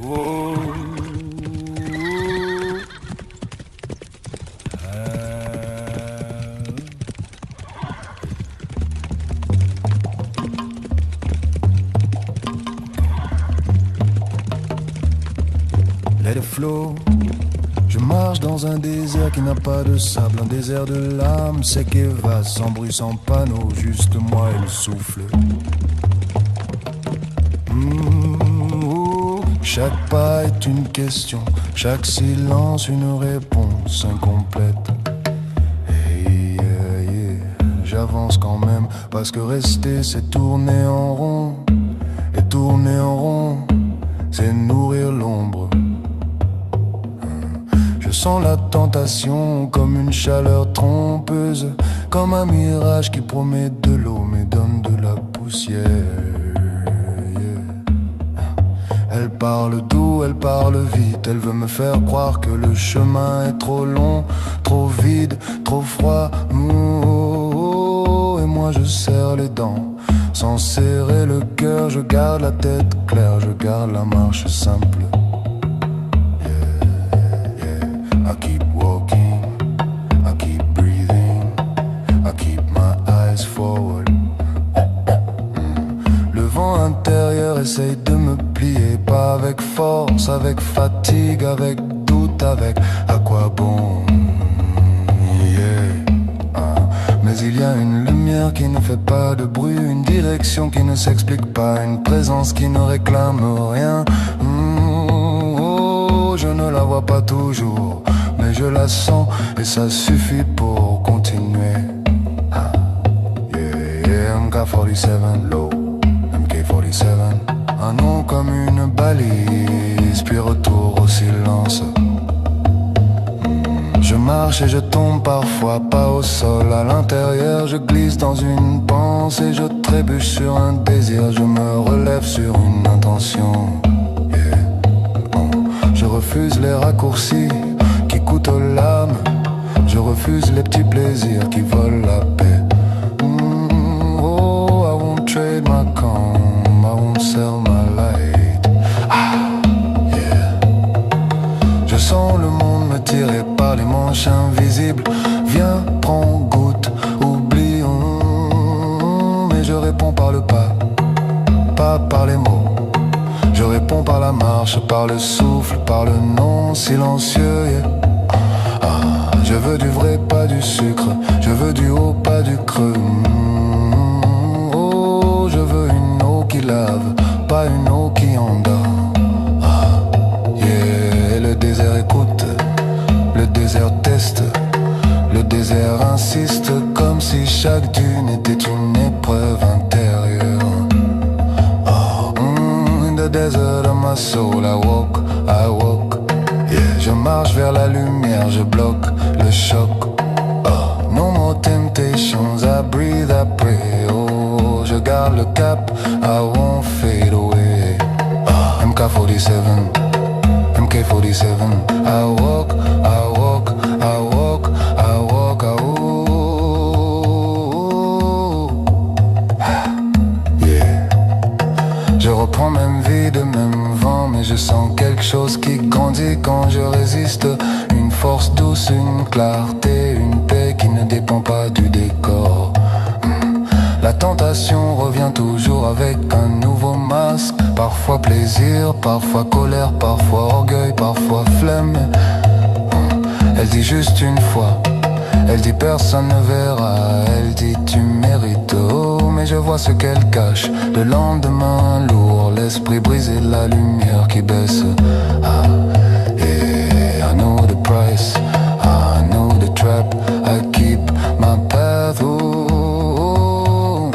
Oh, let it flow. Je marche dans un désert qui n'a pas de sable, un désert de l'âme sec et vaste, sans bruit, sans panneau, juste moi et le souffle. Chaque pas est une question, chaque silence une réponse incomplète. Hey, yeah, yeah. J'avance quand même, parce que rester c'est tourner en rond. Et tourner en rond, c'est nourrir l'ombre. Je sens la tentation comme une chaleur trompeuse, comme un mirage qui promet de l'eau mais donne de la poussière. Elle parle doux, elle parle vite, elle veut me faire croire que le chemin est trop long, trop vide, trop froid. Et moi je serre les dents, sans serrer le cœur, je garde la tête claire, je garde la marche simple. I keep walking, I keep breathing, I keep my eyes forward. Le vent intérieur essaye de me plier, pas avec force, avec fatigue, avec doute, avec à quoi bon. Mais il y a une lumière qui ne fait pas de bruit, une direction qui ne s'explique pas, une présence qui ne réclame rien. Je ne la vois pas toujours, mais je la sens et ça suffit pour continuer. MK47 low, MK47, un nom comme une balise, puis retour au silence. Je marche et je tombe parfois, pas au sol, à l'intérieur je glisse dans une pensée, je trébuche sur un désir, je me relève sur une intention. Je refuse les raccourcis qui coûtent aux lames, je refuse les petits plaisirs qui volent la paix. Oh, I won't trade my calm, I won't sell my light. Je sens le monde me tirer par les manches invisibles. Viens, prends, goûte, oublions. Mais je réponds par le pas par les mots. Je réponds par la marche, par le souffle, par le non silencieux. Je veux du vrai, pas du sucre. Je veux du haut, pas du creux. Oh, je veux une eau qui lave, pas une eau qui endort. Le désert écoute, le désert teste, le désert insiste, comme si chaque dune était une épreuve intérieure. In the desert of my soul, I walk. Je marche vers la lumière, je bloque le choc. No more temptations, I breathe, I pray. Oh, je garde le cap, I won't fade away. MK47, MK47, I walk, I walk, I walk, I walk, I walk. Je reprends même vie de même vent, mais je sens quelque chose qui grandit quand je résiste. Une force douce, une clarté, une paix qui ne dépend pas du décor. La tentation revient toujours avec un nouveau masque. Parfois plaisir, parfois colère, parfois orgueil, parfois flemme. Elle dit juste une fois, elle dit personne ne verra. Elle dit tu mérites, oh, mais je vois ce qu'elle cache. Le lendemain lourd, l'esprit brisé, la lumière qui baisse. I know the price, I know the trap, I keep my path.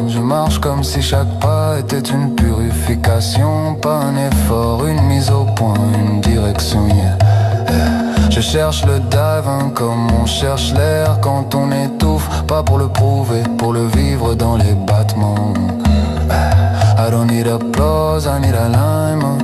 Je marche comme si chaque pas était une purification, pas un effort, une mise au point, une direction. Je cherche le dive comme on cherche l'air quand on étouffe, pas pour le prouver, pour le vivre dans les battements. I don't need applause, I need alignment.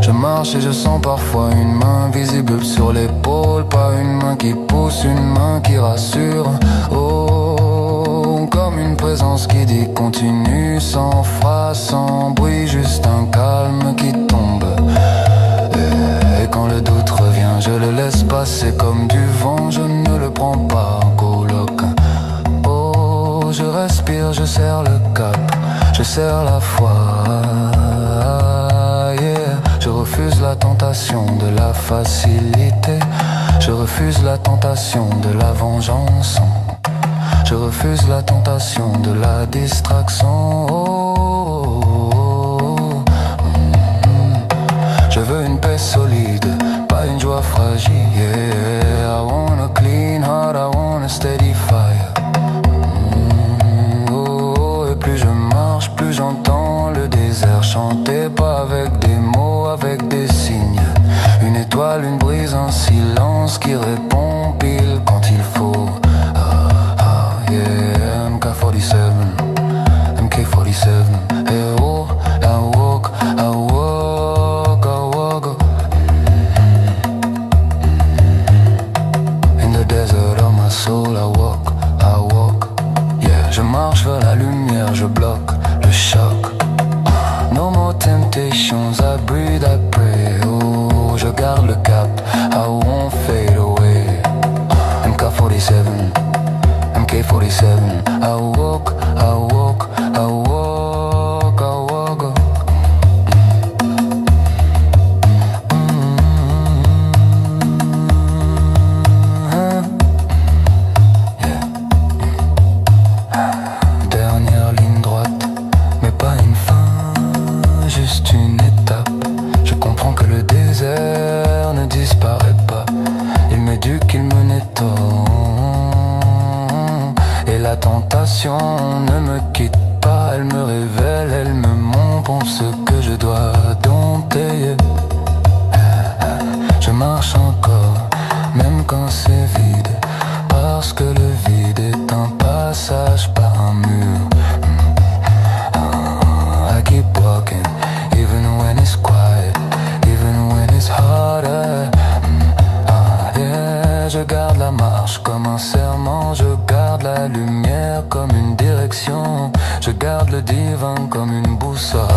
Je marche et je sens parfois une main visible sur l'épaule, pas une main qui pousse, une main qui rassure. Oh, comme une présence qui dit continue, sans phrase, sans bruit, juste un calme qui tombe. tentation de la facilité. Je refuse la tentation de la vengeance. Je refuse la tentation de la distraction. Je veux une paix solide, pas une joie fragile. Yeah. I want a clean heart, I want a steady fire. Et plus je marche, plus j'entends le désert chanter, pas avec des mots, avec des signes. Une étoile, une brise, un silence qui répond pile quand il faut. Yeah, MK47, MK47. Hey, oh, I walk, I walk, I walk. In the desert of my soul, I walk, I walk. Yeah, je marche vers la lumière, je bloque le choc. No more temptations, I breathe, I pray. Oh, je garde le cap, I won't fade away. MK47, MK47. I walk, I walk, I walk, I walk. Yeah. Dernière ligne droite, mais pas une fin, juste une étape. Je comprends que le désert ne disparaît pas. Il m'éduque, il me nettoie. Et la tentation ne me quitte pas. Elle me révèle, elle me montre ce que je dois dompter. Je marche encore, même quand c'est vide, parce que le vide est un passage, pas un mur. I keep walking, even when it's quiet, even when it's harder. Yeah, je garde la marche comme un serment, je garde la lumière comme une direction, je garde le divin comme une boussole.